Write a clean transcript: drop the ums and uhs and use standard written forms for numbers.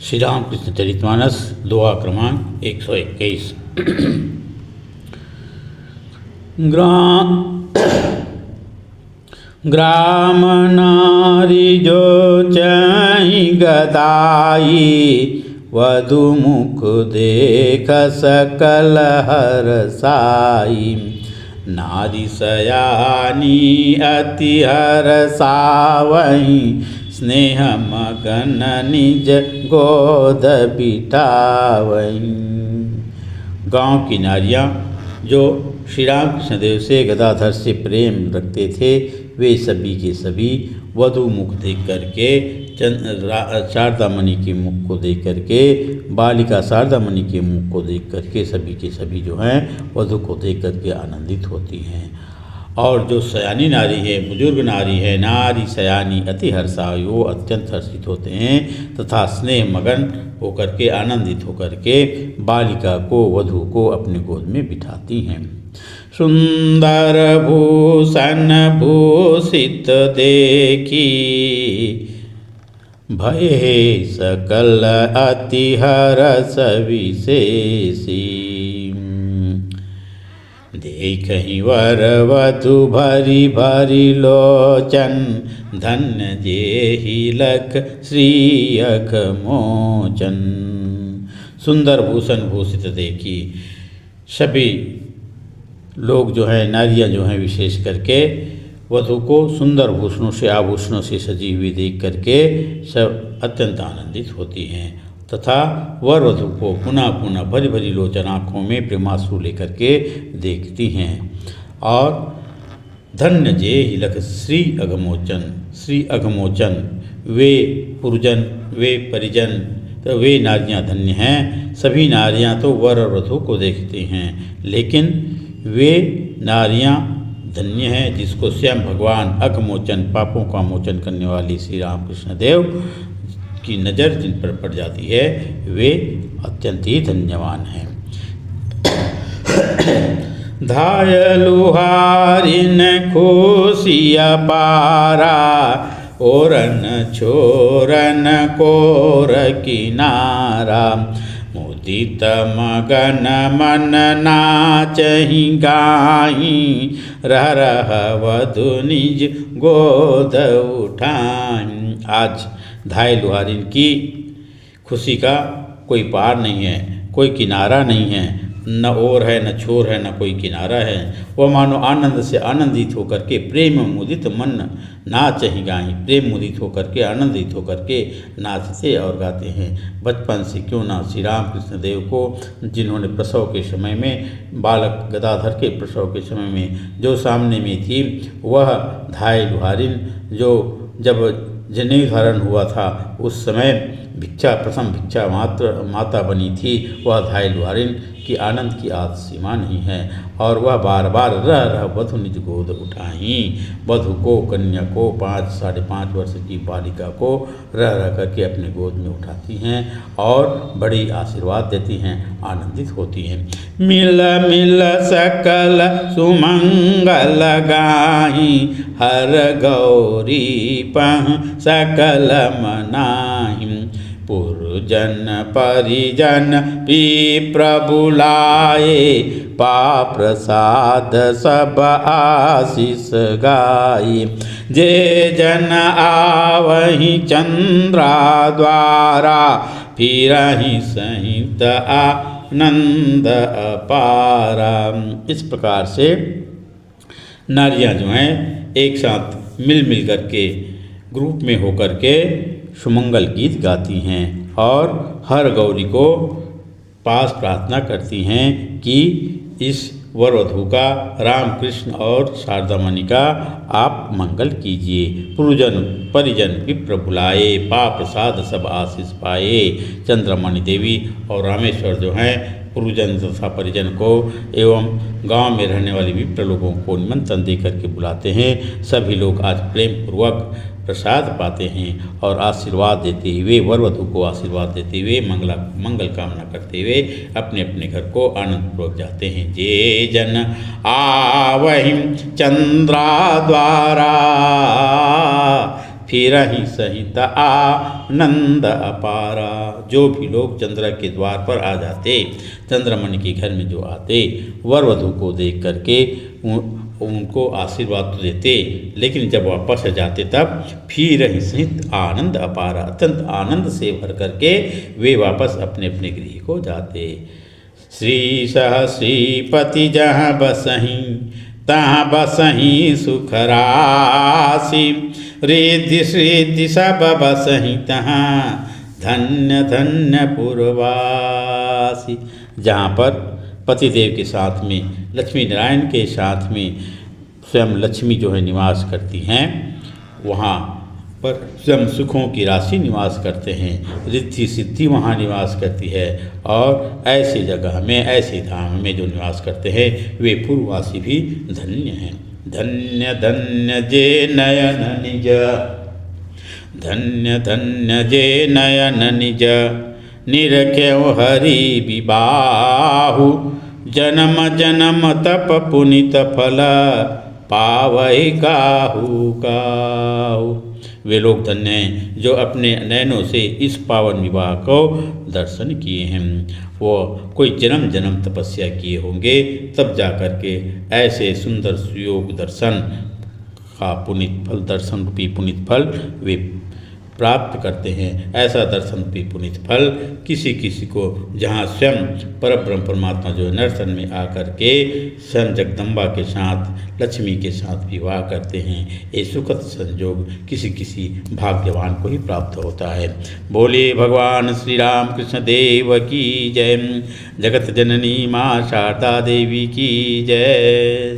श्री रामकृष्ण चरितमानस दोहा क्रमांक 121। ग्राम नारी जो चाहि गदाई, वधु मुख देख सकल हरसाई। नारी सयानी अति हरसावहीं, स्नेह मगन निज गोद बिठावहीं। गांव की नारियां जो श्री रामकृष्ण देव से गदाधर से प्रेम रखते थे, वे सभी के सभी वधु मुख देख करके, शारदामणि के मुख को देख करके, बालिका शारदामणि के मुख को देख करके सभी के सभी जो हैं वधु को देख करके आनंदित होती हैं। और जो सयानी नारी है, बुजुर्ग नारी है, नारी सयानी अति हर्षायु, वो अत्यंत हर्षित होते हैं तथा स्नेह मगन होकर के, आनंदित होकर के बालिका को, वधु को अपने गोद में बिठाती हैं। सुंदर भूषण भूषित देखी, भये सकल अति हरष विशेषी। देखहि वर वधु भरी भरी लोचन, धन्य जेहि लख श्री अघ मोचन। सुंदर भूषण भूषित देखी, सभी लोग जो हैं, नारियां जो हैं, विशेष करके वधु को सुंदर भूषणों से, आभूषणों से सजी हुई देख करके सब अत्यंत आनंदित होती हैं तथा वर वधु को पुनः पुनः भरी भरी लोचन आँखों में प्रेमाश्रु लेकर के देखती हैं। और धन्य जे हिलक श्री अघमोचन, श्री अघमोचन, वे पुरजन, वे परिजन, तो वे नारियां धन्य हैं। सभी नारियां तो वर और वधु को देखती हैं, लेकिन वे नारियां धन्य हैं जिसको स्वयं भगवान अघमोचन, पापों का मोचन करने वाली श्री रामकृष्ण देव की नज़र जिन पर पड़ जाती है, वे अत्यंत ही धन्यवान हैं। धाय लुहारिन खुशिया पारा, ओरन छोरन कोर किनारा। मुदित मगन मन नाचहि गाई, रह रह वधु निज गोद उठाई। आज धाय लुहारिन की खुशी का कोई पार नहीं है, कोई किनारा नहीं है, न ओर है, न छोर है, न कोई किनारा है। वह मानो आनंद से आनंदित होकर के, प्रेम मुदित मन नाचहि गाई, प्रेम मुदित होकर के, आनंदित होकर के नाचते और गाते हैं। बचपन से क्यों ना श्री रामकृष्ण देव को, जिन्होंने प्रसव के समय में, बालक गदाधर के प्रसव के समय में जो सामने में थी, वह धाय लुहारिन जो जब जनेऊ धारण हुआ था, उस समय प्रथम भिक्षा माता बनी थी, वह धाय लुहारिन की आनंद की आद सीमा नहीं है। और वह बार बार रह रह वधु निज गोद उठाई, वधु को, कन्या को, 5 साढ़े 5 वर्ष की बालिका को रह रह करके अपने गोद में उठाती हैं और बड़ी आशीर्वाद देती हैं, आनंदित होती हैं। मिल मिल सकल सुमंगल गाई, हर गौरी पह सकल मनाहि। पुरजन परिजन विप्र बुलाए, पा प्रसाद सब आशीष गाई। जे जन आवहि चंद्रा द्वारा, फिरहि सहित आनंद अपारा। इस प्रकार से नारियां जो हैं एक साथ मिल मिल करके, ग्रुप में होकर के सुमंगल गीत गाती हैं और हर गौरी को पास प्रार्थना करती हैं कि इस वर वधु का, रामकृष्ण और शारदामणि का आप मंगल कीजिए। पुरजन परिजन विप्र बुलाए, पा प्रसाद सब आशीष पाए। चंद्रमणि देवी और रामेश्वर जो हैं पुरजन तथा परिजन को एवं गांव में रहने वाले विप्र लोगों को निमंत्रण दे करके बुलाते हैं। सभी लोग आज प्रेम पूर्वक प्रसाद पाते हैं और आशीर्वाद देते हुए, वर वधु को आशीर्वाद देते हुए, मंगल कामना करते हुए अपने अपने घर को आनंदपूर्वक जाते हैं। जे जन आवहिं चंद्रा द्वारा, फिरहि सहित आनंद अपारा। जो भी लोग चंद्र के द्वार पर आ जाते, चंद्रमणि के घर में जो आते, वर वधू को देख करके उनको आशीर्वाद तो देते, लेकिन जब वापस जाते तब फिरहि सहित आनंद अपारा, अत्यंत आनंद से भर करके वे वापस अपने अपने गृह को जाते। श्री सहस्रीपति जहाँ बसहीं तहाँ बसहीं सुख राशि, रिद्धि सिद्धि सब बसहीं तहाँ धन्य धन्य पुरवासी। जहाँ पर पतिदेव के साथ में, लक्ष्मी नारायण के साथ में स्वयं लक्ष्मी जो है निवास करती हैं, वहाँ पर स्वयं सुखों की राशि निवास करते हैं, रिद्धि सिद्धि वहाँ निवास करती है। और ऐसी जगह में, ऐसे धाम में जो निवास करते हैं वे पूर्ववासी भी धन्य हैं। धन्य धन्य जे नयन निज, धन्य धन्य जे नयन निज, निरख्यो हरि विबाहु, जन्म जन्म तप पुनित फल पावै काहू काहू। वे लोग धन्य हैं जो अपने नयनों से इस पावन विवाह को दर्शन किए हैं। वो कोई जन्म जन्म तपस्या किए होंगे, तब जा कर के ऐसे सुंदर सुयोग दर्शन का पुनीत फल, दर्शन रूपी पुनीत फल वे प्राप्त करते हैं। ऐसा दर्शन रूपी पुनीत फल किसी किसी को, जहाँ स्वयं परब्रह्म परमात्मा जो नर्तन में आकर के स्वयं जगदम्बा के साथ, लक्ष्मी के साथ विवाह करते हैं, ये सुखद संयोग किसी किसी भाग्यवान को ही प्राप्त होता है। बोले भगवान श्री राम कृष्ण देव की जय। जगत जननी माँ शारदा देवी की जय।